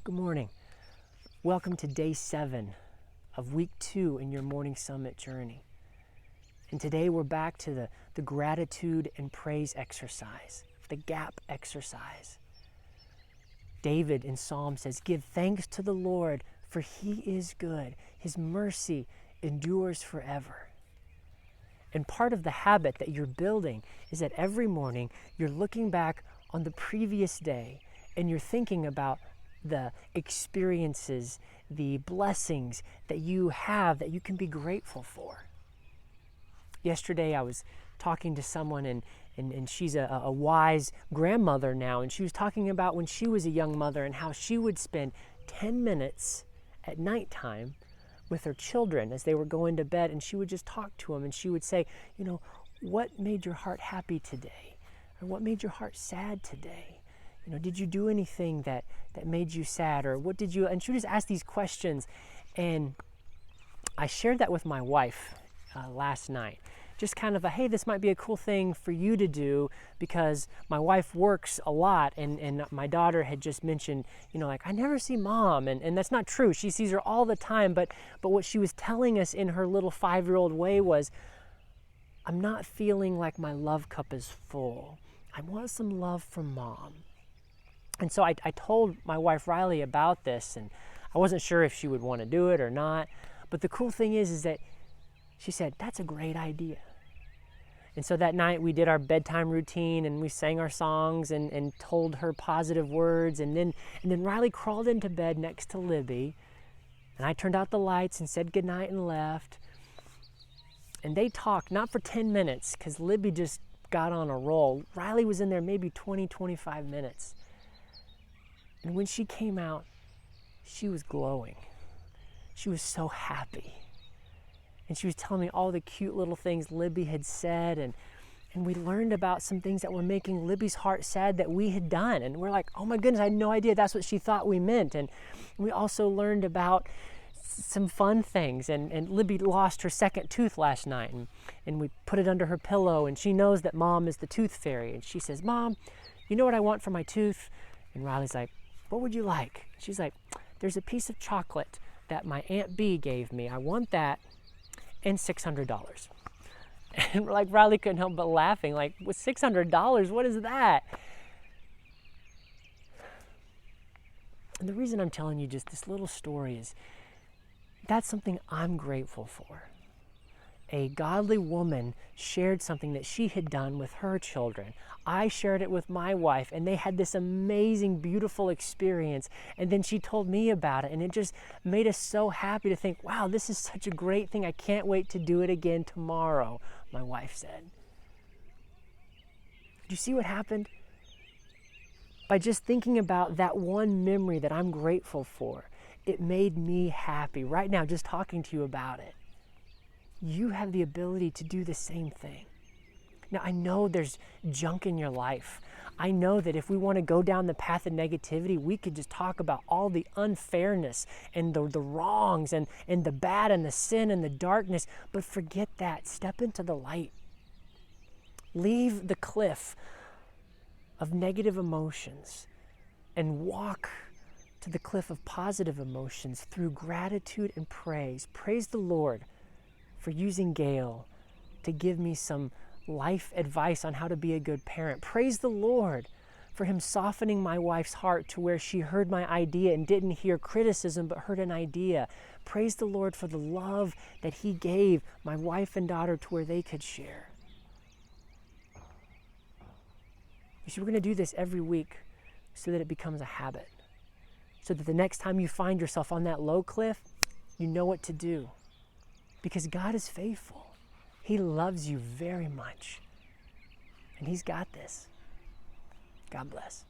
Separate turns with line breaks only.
Good morning. Welcome to day 7 of week 2 in your morning summit journey. And today we're back to the gratitude and praise exercise, the gap exercise. David in Psalm says, "Give thanks to the Lord, for he is good. His mercy endures forever." And part of the habit that you're building is that every morning you're looking back on the previous day and you're thinking about the experiences, the blessings that you have that you can be grateful for. Yesterday I was talking to someone and she's a wise grandmother now, and she was talking about when she was a young mother and how she would spend 10 minutes at nighttime with her children as they were going to bed, and she would just talk to them and she would say, what made your heart happy today? Or what made your heart sad today? Did you do anything that made you sad? Or what did you, and she would just ask these questions. And I shared that with my wife last night. Just kind of hey, this might be a cool thing for you to do, because my wife works a lot, and my daughter had just mentioned, I never see mom, and that's not true. She sees her all the time, but what she was telling us in her little 5-year-old way was, I'm not feeling like my love cup is full. I want some love from mom. And so I told my wife Riley about this, and I wasn't sure if she would want to do it or not. But the cool thing is that she said, that's a great idea. And so that night we did our bedtime routine, and we sang our songs and told her positive words. And then Riley crawled into bed next to Libby, and I turned out the lights and said goodnight and left. And they talked, not for 10 minutes, because Libby just got on a roll. Riley was in there maybe 20, 25 minutes. And when she came out, she was glowing. She was so happy. And she was telling me all the cute little things Libby had said, and we learned about some things that were making Libby's heart sad that we had done. And we're like, oh my goodness, I had no idea that's what she thought we meant. And we also learned about some fun things. And Libby lost her second tooth last night, and we put it under her pillow, and she knows that Mom is the tooth fairy. And she says, Mom, you know what I want for my tooth? And Riley's like, what would you like? She's like, there's a piece of chocolate that my Aunt Bee gave me. I want that, and $600. And we're like, Riley couldn't help but laughing, like, with $600, what is that? And the reason I'm telling you just this little story is that's something I'm grateful for. A godly woman shared something that she had done with her children. I shared it with my wife, and they had this amazing, beautiful experience. And then she told me about it, and it just made us so happy to think, wow, this is such a great thing. I can't wait to do it again tomorrow, my wife said. Do you see what happened? By just thinking about that one memory that I'm grateful for, it made me happy. Right now, just talking to you about it. You have the ability to do the same thing. Now, I know there's junk in your life. I know that if we want to go down the path of negativity, we could just talk about all the unfairness and the wrongs and the bad and the sin and the darkness, but forget that. Step into the light. Leave the cliff of negative emotions and walk to the cliff of positive emotions through gratitude and praise. Praise the Lord for using Gail to give me some life advice on how to be a good parent. Praise the Lord for him softening my wife's heart to where she heard my idea and didn't hear criticism but heard an idea. Praise the Lord for the love that he gave my wife and daughter to where they could share. You see, we're going to do this every week so that it becomes a habit. So that the next time you find yourself on that low cliff, you know what to do. Because God is faithful. He loves you very much. And he's got this. God bless.